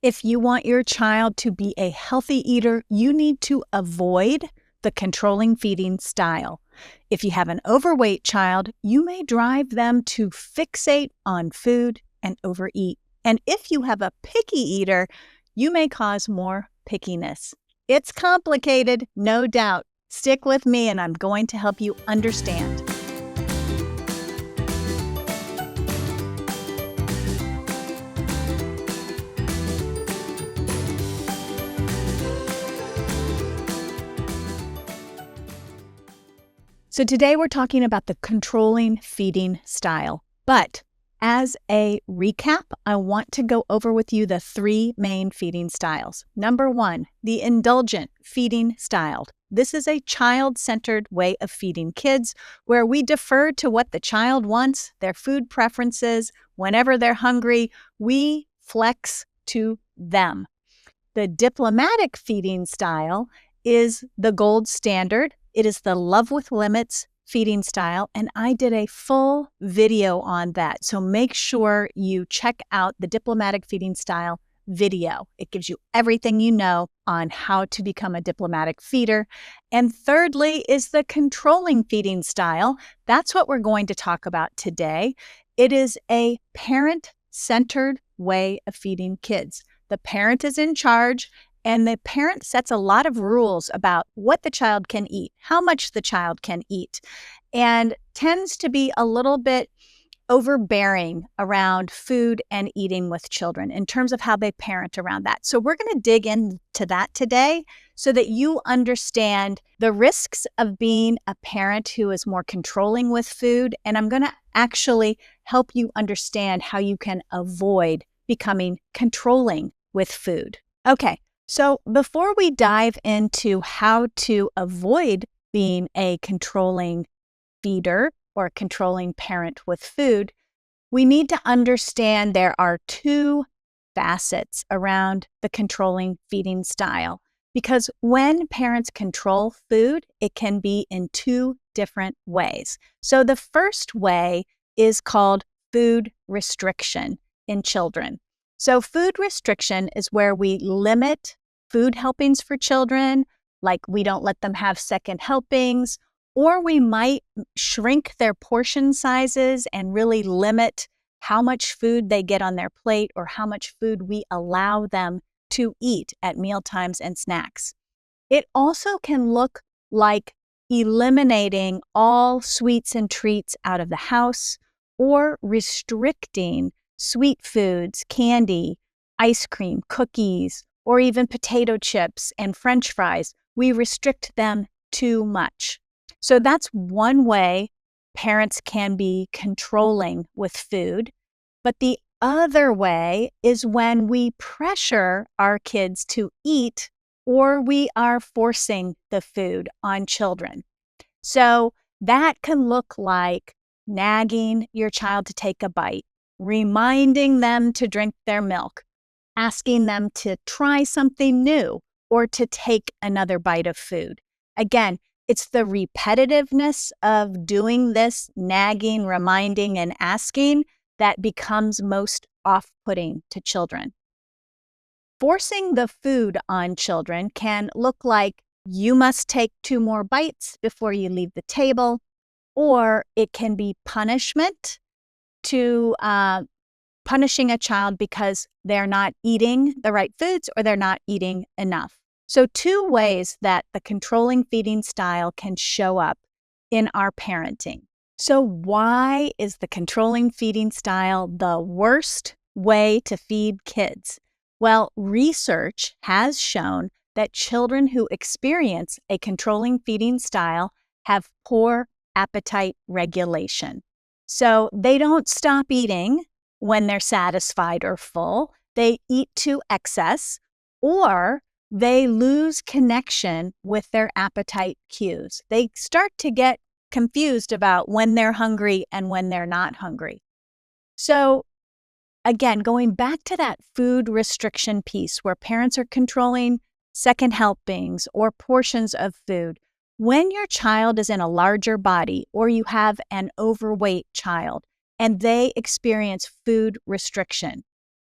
If you want your child to be a healthy eater, you need to avoid the controlling feeding style. If you have an overweight child, you may drive them to fixate on food and overeat. And if you have a picky eater, you may cause more pickiness. It's complicated, no doubt. Stick with me and I'm going to help you understand. So today we're talking about the controlling feeding style. But as a recap, I want to go over with you the three main feeding styles. Number one, the indulgent feeding style. This is a child-centered way of feeding kids where we defer to what the child wants, their food preferences. Whenever they're hungry, we flex to them. The diplomatic feeding style is the gold standard. It is the love with limits feeding style, and I did a full video on that. So make sure you check out the diplomatic feeding style video. It gives you everything you know on how to become a diplomatic feeder. And thirdly is the controlling feeding style. That's what we're going to talk about today. It is a parent-centered way of feeding kids. The parent is in charge, and the parent sets a lot of rules about what the child can eat, how much the child can eat, and tends to be a little bit overbearing around food and eating with children in terms of how they parent around that. So we're going to dig into that today so that you understand the risks of being a parent who is more controlling with food. And I'm going to actually help you understand how you can avoid becoming controlling with food. Okay. So before we dive into how to avoid being a controlling feeder or a controlling parent with food, we need to understand there are two facets around the controlling feeding style. Because when parents control food, it can be in two different ways. So the first way is called food restriction in children. So food restriction is where we limit food helpings for children, like we don't let them have second helpings, or we might shrink their portion sizes and really limit how much food they get on their plate or how much food we allow them to eat at mealtimes and snacks. It also can look like eliminating all sweets and treats out of the house or restricting sweet foods, candy, ice cream, cookies, or even potato chips and French fries. We restrict them too much. So that's one way parents can be controlling with food. But the other way is when we pressure our kids to eat or we are forcing the food on children. So that can look like nagging your child to take a bite, reminding them to drink their milk, asking them to try something new or to take another bite of food. Again, it's the repetitiveness of doing this, nagging, reminding, and asking that becomes most off-putting to children. Forcing the food on children can look like you must take 2 more bites before you leave the table, or it can be punishment to punishing a child because they're not eating the right foods or they're not eating enough. So 2 ways that the controlling feeding style can show up in our parenting. So why is the controlling feeding style the worst way to feed kids? Well, research has shown that children who experience a controlling feeding style have poor appetite regulation. So they don't stop eating when they're satisfied or full. They eat to excess, or they lose connection with their appetite cues. They start to get confused about when they're hungry and when they're not hungry. So again, going back to that food restriction piece where parents are controlling second helpings or portions of food, when your child is in a larger body or you have an overweight child and they experience food restriction,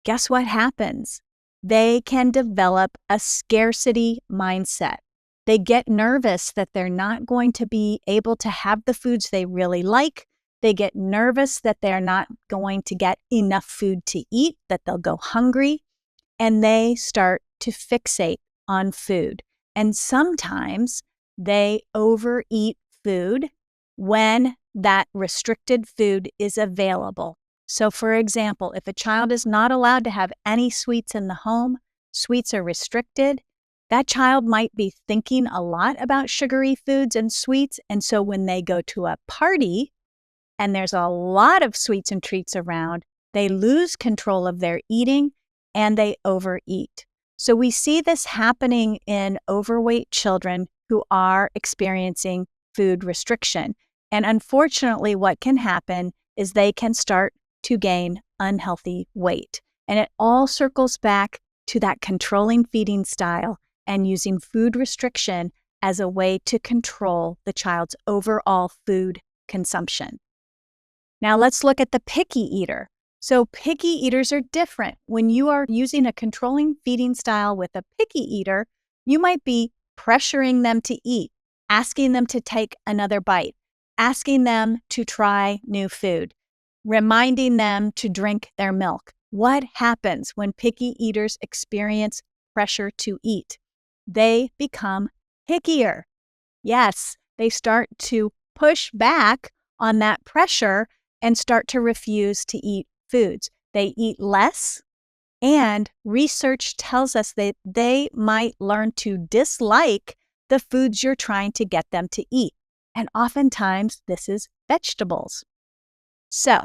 guess what happens? they can develop a scarcity mindset. They get nervous that they're not going to be able to have the foods they really like. They get nervous that they're not going to get enough food to eat, that they'll go hungry, and they start to fixate on food. And sometimes they overeat food when that restricted food is available. So, for example, if a child is not allowed to have any sweets in the home, sweets are restricted, that child might be thinking a lot about sugary foods and sweets. And so when they go to a party and there's a lot of sweets and treats around, they lose control of their eating and they overeat. So we see this happening in overweight children who are experiencing food restriction. And unfortunately, what can happen is they can start to gain unhealthy weight. And it all circles back to that controlling feeding style and using food restriction as a way to control the child's overall food consumption. Now let's look at the picky eater. So picky eaters are different. When you are using a controlling feeding style with a picky eater, you might be pressuring them to eat, asking them to take another bite, asking them to try new food, reminding them to drink their milk. What happens when picky eaters experience pressure to eat? They become pickier. Yes, they start to push back on that pressure and start to refuse to eat foods. They eat less, and research tells us that they might learn to dislike the foods you're trying to get them to eat. And oftentimes, this is vegetables. So,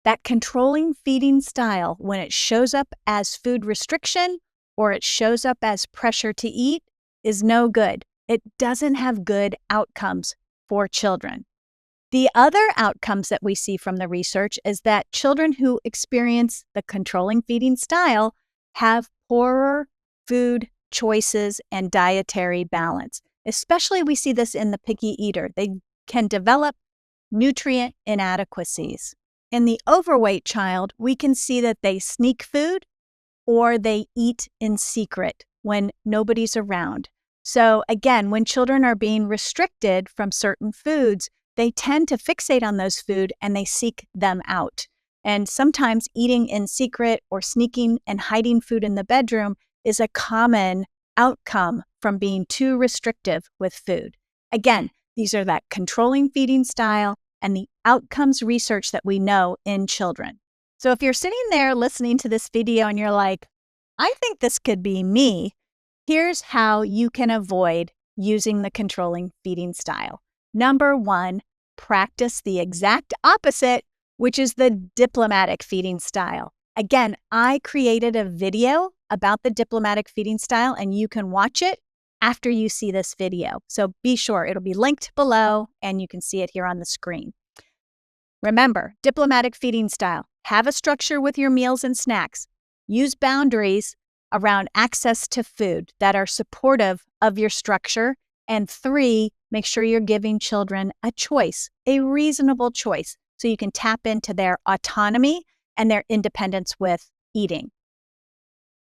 that controlling feeding style, when it shows up as food restriction or it shows up as pressure to eat, is no good. It doesn't have good outcomes for children. The other outcomes that we see from the research is that children who experience the controlling feeding style have poorer food choices and dietary balance. Especially we see this in the picky eater. They can develop nutrient inadequacies. In the overweight child, we can see that they sneak food or they eat in secret when nobody's around. So again, when children are being restricted from certain foods, they tend to fixate on those food and they seek them out. And sometimes eating in secret or sneaking and hiding food in the bedroom is a common outcome from being too restrictive with food. Again, these are that controlling feeding style and the outcomes research that we know in children. So if you're sitting there listening to this video and you're like, I think this could be me, here's how you can avoid using the controlling feeding style. Number one, practice the exact opposite, which is the diplomatic feeding style. Again, I created a video about the diplomatic feeding style, and you can watch it after you see this video. So be sure, it'll be linked below, and you can see it here on the screen. Remember, diplomatic feeding style. Have a structure with your meals and snacks. Use boundaries around access to food that are supportive of your structure. And 3, make sure you're giving children a choice, a reasonable choice, so you can tap into their autonomy and their independence with eating.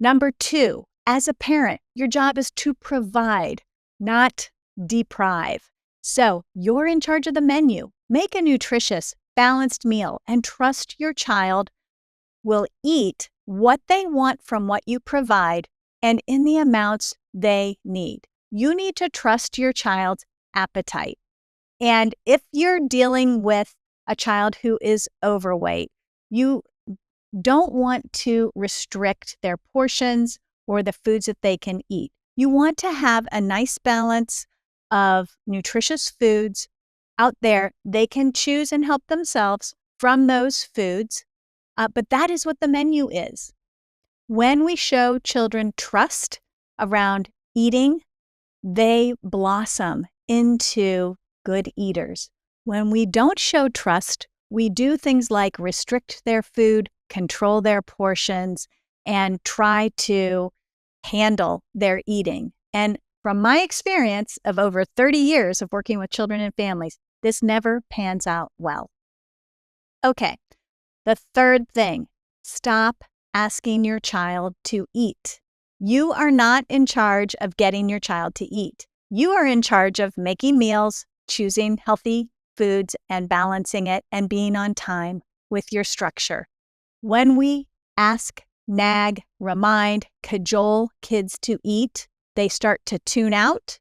Number 2, as a parent, your job is to provide, not deprive. So you're in charge of the menu. Make a nutritious, balanced meal and trust your child will eat what they want from what you provide and in the amounts they need. You need to trust your child's appetite. And if you're dealing with a child who is overweight, you don't want to restrict their portions or the foods that they can eat. You want to have a nice balance of nutritious foods out there. They can choose and help themselves from those foods, but that is what the menu is. When we show children trust around eating, they blossom into good eaters. When we don't show trust, we do things like restrict their food, control their portions, and try to handle their eating. And from my experience of over 30 years of working with children and families, this never pans out well. Okay, the third thing, stop asking your child to eat. You are not in charge of getting your child to eat. You are in charge of making meals, choosing healthy foods and balancing it, and being on time with your structure. When we ask, nag, remind, cajole kids to eat, they start to tune out.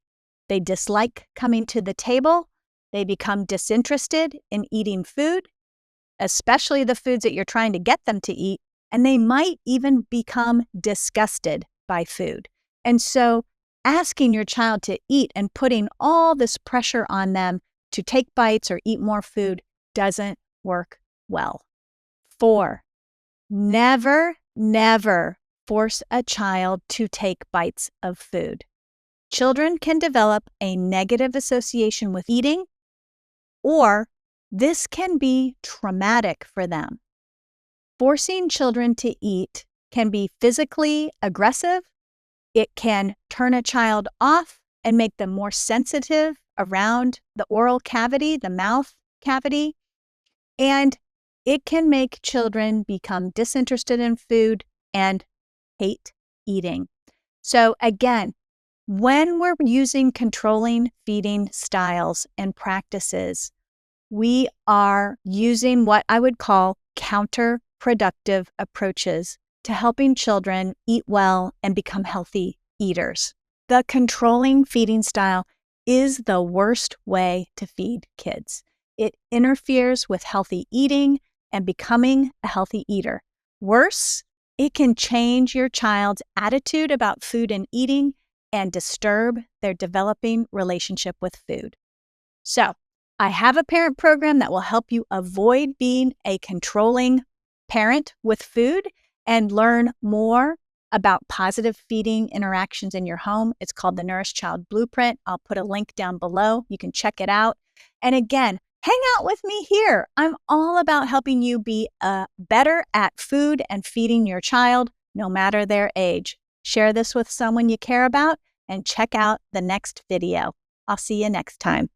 They dislike coming to the table. They become disinterested in eating food, especially the foods that you're trying to get them to eat, and they might even become disgusted by food. And so asking your child to eat and putting all this pressure on them to take bites or eat more food doesn't work well. 4, never, never force a child to take bites of food. Children can develop a negative association with eating, or this can be traumatic for them. Forcing children to eat can be physically aggressive. It can turn a child off and make them more sensitive around the oral cavity, the mouth cavity. And it can make children become disinterested in food and hate eating. So again, when we're using controlling feeding styles and practices, we are using what I would call counterproductive approaches to helping children eat well and become healthy eaters. The controlling feeding style is the worst way to feed kids. It interferes with healthy eating and becoming a healthy eater. Worse, it can change your child's attitude about food and eating and disturb their developing relationship with food. So, I have a parent program that will help you avoid being a controlling parent with food and learn more about positive feeding interactions in your home. It's called the Nourished Child Blueprint. I'll put a link down below. You can check it out. And again, hang out with me here. I'm all about helping you be better at food and feeding your child, no matter their age. Share this with someone you care about and check out the next video. I'll see you next time.